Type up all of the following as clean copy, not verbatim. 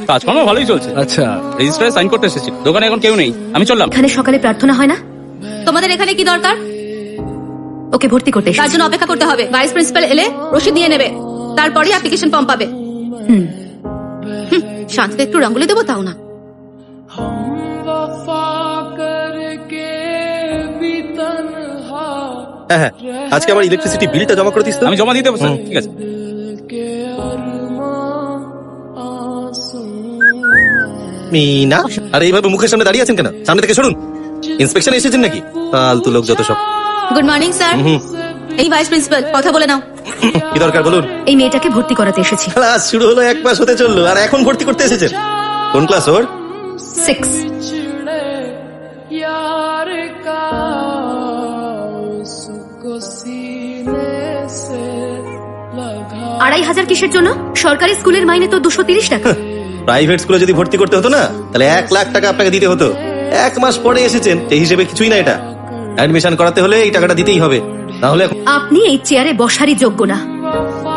কাজকর্ম ভালোই চলছে। আচ্ছা, রেজিস্টারে সাইন করতে এসেছি, দোকানে এখন কেউ নেই, আমি চললাম। এখানে সকালে প্রার্থনা হয় না? তোমাদের এখানে কি দরকার? ওকে ভর্তি করতে তার এসেছি। জন্য অপেক্ষা করতে হবে। ভাইস প্রিন্সিপাল এলে রসিদ নিয়ে নেবে, তারপরই অ্যাপ্লিকেশন ফর্ম পাবে। হুম। শান্তিতে একটু রঙ্গলি দেবো তাও না। হ্যাঁ হ্যাঁ, আজকে আমার ইলেকট্রিসিটি বিলটা জমা করে দিস তো। আমি জমা দিতে বসে, ঠিক আছে। মিনা, আর এইভাবে মুখের সামনে দাঁড়িয়ে আছেন কেন? সামনে থেকে সরুন। ইন্সপেকশন এসেছেন নাকি? ফালতু লোক যত সব। Good morning sir. এই ভাইস প্রিন্সিপাল, কথা বলে নাও। কি দরকার বলুন? এই মেয়েটাকে ভর্তি করাতে এসেছি। ক্লাস শুরু হলো 1 মাস হতে চললো, আর এখন ভর্তি করতে এসেছেন? কোন ক্লাস ওর? 6। 2500 কিসের জন্য? সরকারি স্কুলের মাইনে তো 230 টাকা। প্রাইভেট স্কুলে যদি ভর্তি করতে হতো না, তাহলে 1 লাখ টাকা আপনাকে দিতে হতো। 1 মাস পরে এসেছেন, এই হিসেবে কিছুই না এটা। অ্যাডমিশন করাতে হলে এই টাকাটা দিতেই হবে, নাহলে আপনি এই চেয়ারে বসারই যোগ্য না।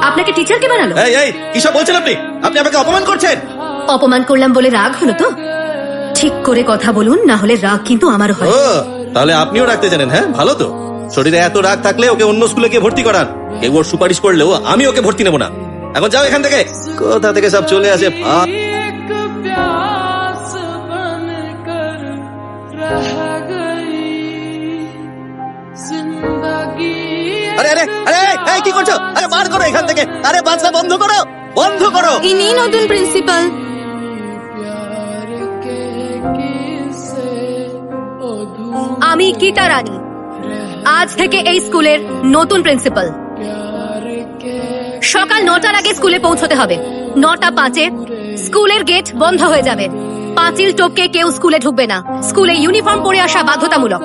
আপনাকে টিচার কে বানালো? এই এই কি সব বলছেন আপনি? আপনি আমাকে অপমান করছেন। অপমান করলাম বলে রাগ হলো তো? ঠিক করে কথা বলুন, না হলে রাগ কিন্তু আমারও হয়। ও, তাহলে আপনিও রাখতে জানেন? হ্যাঁ, ভালো তো। শরীরে এত রাগ থাকলে ওকে অন্য স্কুলে গিয়ে ভর্তি করান। কেউ ওর সুপারিশ করলেও আমি ওকে ভর্তি নেবো না। এখন যাও এখান থেকে। কোথা থেকে সব চলে আসে। আরে আরে আরে এই কি করছো? আরে বার করো এখান থেকে। আরে বাচ্চা বন্ধ করো, বন্ধ করো। ইনি নতুন প্রিন্সিপাল। আমি গীতা রানী, আজ থেকে এই স্কুলের নতুন প্রিন্সিপাল। সকাল 9টার আগে স্কুলে পৌঁছতে হবে। 9টা 5-এ স্কুলের গেট বন্ধ হয়ে যাবে। পাঁচিল টপকে কেউ স্কুলে ঢুকবে না। স্কুলে ইউনিফর্ম পরে আসা বাধ্যতামূলক।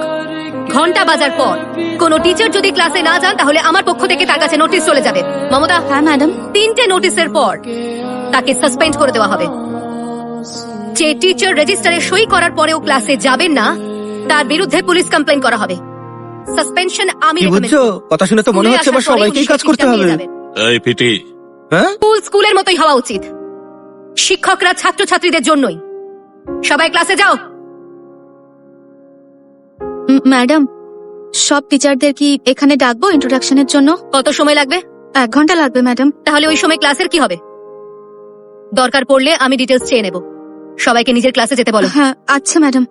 ঘন্টা বাজার পর কোনো টিচার যদি ক্লাসে না যান, তাহলে আমার পক্ষ থেকে তার কাছে নোটিশ চলে যাবে। মমতা? হ্যাঁ ম্যাডাম। 3টে নোটিশের পর তাকে সাসপেন্ড করে দেওয়া হবে। যে টিচার রেজিস্টারে সই করার পরেও ক্লাসে যাবেন না, তার বিরুদ্ধে পুলিশ কমপ্লেন করা হবে। সাসপেনশন আমি বুঝছো? কথা শুনে তো মনে হচ্ছে এবার সবাইকেই কাজ করতে হবে। এই পিটি, হ্যাঁ, স্কুল স্কুলের মতোই হওয়া উচিত। শিক্ষকরা ছাত্রছাত্রীদের জন্যই। সবাই ক্লাসে যাও। ম্যাডাম, সব টিচারদের কি এখানে ডাকবো ইন্ট্রোডাকশনের জন্য? কত সময় লাগবে? 1 ঘন্টা লাগবে ম্যাডাম। তাহলে ওই সময় ক্লাসের কি হবে? দরকার পড়লে আমি ডিটেলস চেয়ে নেব। সবাইকে নিজের ক্লাসে যেতে বলো। হ্যাঁ আচ্ছা ম্যাডাম।